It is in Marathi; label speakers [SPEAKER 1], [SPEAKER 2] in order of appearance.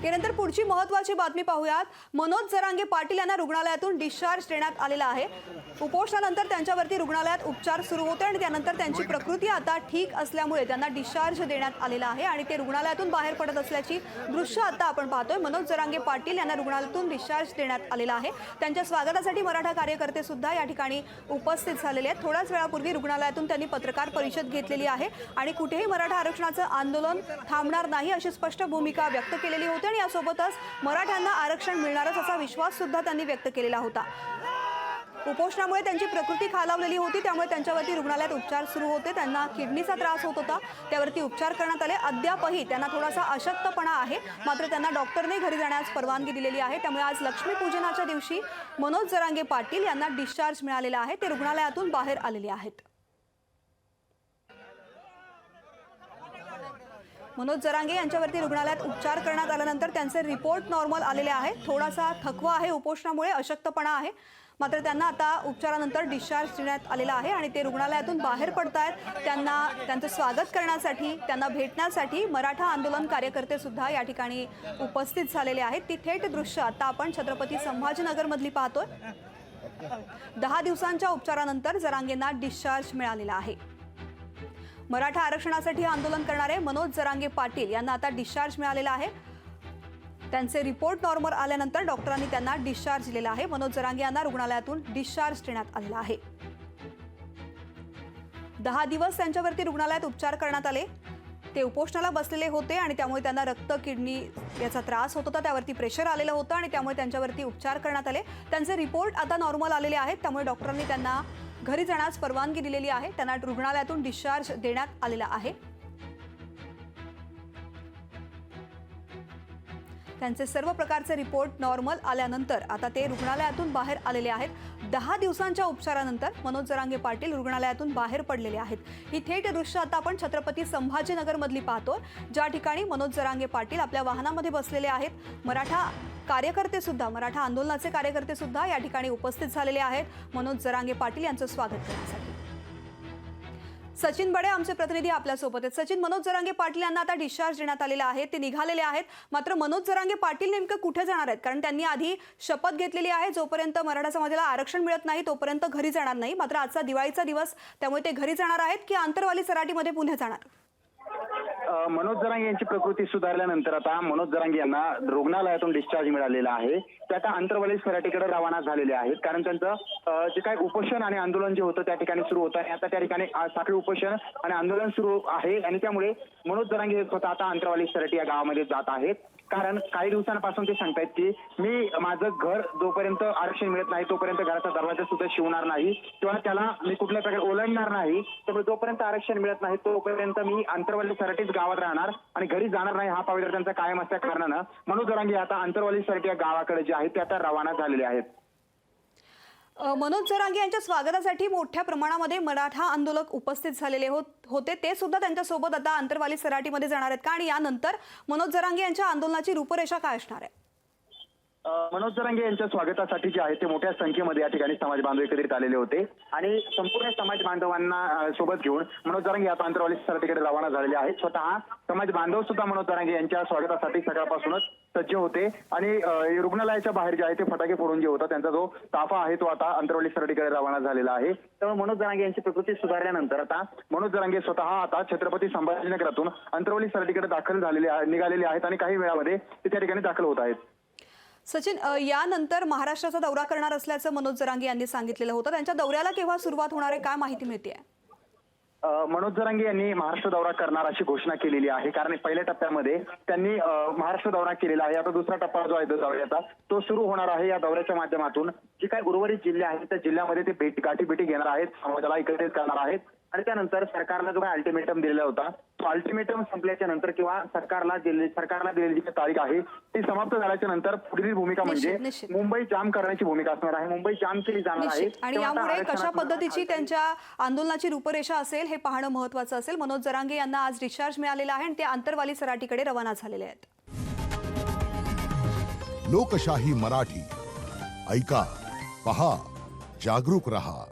[SPEAKER 1] यानंतर पुढची महत्त्वाची बातमी पाहूयात। मनोज जरांगे पाटील यांना रुग्णालयातून डिस्चार्ज देण्यात आलेला आहे। उपोषणानंतर त्यांच्यावरती रुग्णालयात उपचार सुरू होते आणि त्यानंतर त्यांची प्रकृती आता ठीक असल्यामुळे त्यांना डिस्चार्ज देण्यात आलेला आहे आणि ते रुग्णालयातून बाहेर पडत असल्याची दृश्य आता आपण पाहतोय। मनोज जरांगे पाटील यांना रुग्णालयातून डिस्चार्ज देण्यात आलेला आहे। त्यांच्या स्वागतासाठी मराठा कार्यकर्ते सुद्धा या ठिकाणी उपस्थित झालेले आहेत। थोड्याच वेळापूर्वी रुग्णालयातून त्यांनी पत्रकार परिषद घेतलेली आहे आणि कुठेही मराठा आरक्षणाचं आंदोलन थांबणार नाही अशी स्पष्ट भूमिका व्यक्त केलेली होती आणि यासोबतच मराठ्यांना आरक्षण मिळणारच असा विश्वास सुद्धा त्यांनी व्यक्त केलेला होता। उपोषणामुळे त्यांची प्रकृती खालावलेली होती, त्यामुळे त्यांच्यावरती रुग्णालयात उपचार सुरू होते। त्यांना किडनीचा त्रास होत होता, त्यावरती उपचार करण्यात आले। अद्यापही त्यांना थोडासा अशक्तपणा आहे, मात्र त्यांना डॉक्टरने घरी जाण्यास परवानगी दिलेली आहे। त्यामुळे आज लक्ष्मीपूजनाच्या दिवशी मनोज जरांगे पाटील यांना डिस्चार्ज मिळालेला आहे। ते रुग्णालयातून बाहेर आलेले आहेत। मनोज जरांगे यांच्यावरती रुग्णालयात उपचार करण्यात आल्यानंतर त्यांचे रिपोर्ट नॉर्मल आलेले आहेत। थोडासा थकवा आहे, उपोषणामुळे अशक्तपणा आहे, मात्र त्यांना आता उपचारानंतर डिस्चार्ज देण्यात आलेला आहे आणि ते रुग्णालयातून बाहेर पडतायत। त्यांचं स्वागत करण्यासाठी, त्यांना भेटण्यासाठी मराठा आंदोलन कार्यकर्ते सुद्धा या ठिकाणी उपस्थित झालेले आहेत। ती थेट दृश्य आता आपण छत्रपती संभाजीनगर मधली पाहतोय। 10 दिवसांच्या उपचारानंतर जरांगेंना डिस्चार्ज मिळालेला आहे। मराठा आरक्षणासाठी आंदोलन करणारे मनोज जरांगे पाटील यांना आता डिस्चार्ज मिळालेला आहे। त्यांचे रिपोर्ट नॉर्मल आल्यानंतर डॉक्टरांनी त्यांना डिस्चार्ज दिलेला आहे। मनोज जरांगे यांना रुग्णालयातून डिस्चार्ज देण्यात आलेला आहे। 10 दिवस त्यांच्यावरती रुग्णालयात उपचार करण्यात आले। ते उपोषणाला बसलेले होते आणि त्यामुळे त्यांना रक्त किडनी याचा त्रास होत होता, त्यावरती प्रेशर आलेलं होतं आणि त्यामुळे त्यांच्यावरती उपचार करण्यात आले। त्यांचे रिपोर्ट आता नॉर्मल आलेले आहेत, त्यामुळे डॉक्टरांनी त्यांना घरी जाण्यास परवानगी दिलेली आहे। त्यांना रुग्णालयातून डिस्चार्ज देण्यात आलेला आहे। त्यांचे सर्व प्रकारचे रिपोर्ट नॉर्मल आल्यानंतर आता ते रुग्णालयातून बाहेर आलेले आहेत। 10 दिवसांच्या उपचारानंतर मनोज जरांगे पाटील रुग्णालयातून बाहेर पडलेले आहेत। ही थेट दृश्य आता आपण छत्रपती संभाजीनगर मधली पाहतोय, ज्या ठिकाणी मनोज जरांगे पाटील आपल्या वाहनामध्ये बसलेले आहेत। मराठा कार्यकर्ते सुद्धा, मराठा आंदोलनाचे कार्यकर्ते सुद्धा या ठिकाणी उपस्थित झालेले आहेत मनोज जरांगे पाटील यांचं स्वागत करण्यासाठी। सचिन बडे आमचे प्रतिनिधी आपल्यासोबत आहेत। सचिन, मनोज जरांगे पाटील यांना आता डिस्चार्ज देण्यात आलेला आहे, ते निघालेले आहेत, मात्र मनोज जरांगे पाटील नेमकं कुठे जाणार आहेत? कारण त्यांनी आधी शपथ घेतलेली आहे, जोपर्यंत मराठा समाजाला आरक्षण मिळत नाही तोपर्यंत घरी जाणार नाही। मात्र आजचा दिवाळीचा दिवस, त्यामुळे ते घरी जाणार आहेत की आंतरवाली सराटीमध्ये पुणे जाणार?
[SPEAKER 2] मनोज जरांगे यांची प्रकृती सुधारल्यानंतर आता मनोज जरांगे यांना रुग्णालयातून डिस्चार्ज मिळालेला आहे। ते आता आंतरवाली सराटीकडे रवाना झालेले आहेत, कारण त्यांचं जे काही उपोषण आणि आंदोलन जे होतं त्या ठिकाणी सुरू होतं आणि आता त्या ठिकाणी साखळी उपोषण आणि आंदोलन सुरू आहे आणि त्यामुळे मनोज जरांगे स्वतः आता आंतरवाली सराटी या गावामध्ये जात आहेत। कारण काही दिवसांपासून ते सांगतायत की मी माझं घर जोपर्यंत आरक्षण मिळत नाही तोपर्यंत घराचा दरवाजा सुद्धा शिवणार नाही किंवा त्याला मी कुठल्या प्रकारे ओलांडणार नाही। त्यामुळे जोपर्यंत आरक्षण मिळत नाही तोपर्यंत मी आंतरवाली सराटीच गावात राहणार आणि घरी जाणार नाही, हा पवित्रा त्यांचा कायम असल्या कारणानं मनोज जरांगे आता आंतरवाली सराटी या गावाकडे जे आहेत ते आता रवाना झालेले आहेत।
[SPEAKER 1] मनोज जरांगे यांच्या स्वागतासाठी मोठ्या प्रमाणामध्ये मराठा आंदोलक उपस्थित झालेले होते, ते सुद्धा त्यांच्यासोबत आता आंतरवाली सराटीमध्ये जाणार आहेत का? आणि यानंतर मनोज जरांगे यांच्या आंदोलनाची रूपरेषा काय असणार आहे?
[SPEAKER 2] मनोज जरांगे यांच्या स्वागतासाठी जे आहे ते मोठ्या संख्येमध्ये या ठिकाणी समाज बांधव एकत्रित आलेले होते आणि संपूर्ण समाज बांधवांना सोबत घेऊन मनोज जरांगे आता आंतरवाली सराटीकडे रवाना झालेले आहेत। स्वतः समाज बांधव सुद्धा मनोज जरांगे यांच्या स्वागतासाठी सकाळपासूनच सज्ज होते आणि रुग्णालयाच्या बाहेर जे आहे ते फटाके फोडून जे होता त्यांचा जो ताफा आहे तो आता आंतरवाली सराटीकडे रवाना झालेला आहे। त्यामुळे मनोज जरांगे यांची प्रकृती सुधारल्यानंतर आता मनोज जरांगे स्वतः आता छत्रपती संभाजीनगरातून आंतरवाली सराटीकडे दाखल निघालेले आहेत आणि काही वेळामध्ये ते त्या ठिकाणी दाखल होत आहेत।
[SPEAKER 1] सचिन, यानंतर महाराष्ट्राचा दौरा करणार असल्याचं मनोज जरांगे यांनी सांगितलेलं होतं, त्यांच्या दौऱ्याला केव्हा सुरुवात होणार आहे, काय माहिती मिळते?
[SPEAKER 2] मनोज जरांगे यांनी महाराष्ट्र दौरा करणार अशी घोषणा केलेली आहे, कारण पहिल्या टप्प्यामध्ये त्यांनी महाराष्ट्र दौरा केलेला आहे। आता दुसरा टप्पा जो आहे दौऱ्याचा तो सुरू होणार आहे। या दौऱ्याच्या माध्यमातून जे काही उर्वरित जिल्हे आहेत त्या जिल्ह्यामध्ये ते गाठीभेटी घेणार आहेत, समाजाला एकत्रित करणार आहेत आणि त्यानंतर सरकारला जो काही अल्टिमेटम दिलेला होता तो अल्टिमेटम संपल्याच्या नंतर किंवा सरकारला दिलेली जी तारीख आहे ती समाप्त झाल्याच्या नंतर पुढील भूमिका म्हणजे मुंबई जाम करण्याची भूमिका असणार आहे। मुंबई जाम केली जाणार आहे
[SPEAKER 1] आणि यामुळे कशा पद्धतीची त्यांच्या आंदोलनाची रूपरेषा असेल हे पाहणं महत्त्वाचं असेल। मनोज जरांगे यांना आज डिस्चार्ज मिळालेला आहे आणि ते आंतरवाली सराटीकडे रवाना झालेले आहेत।
[SPEAKER 3] लोकशाही मराठी ऐका, पहा, जागरूक रहा।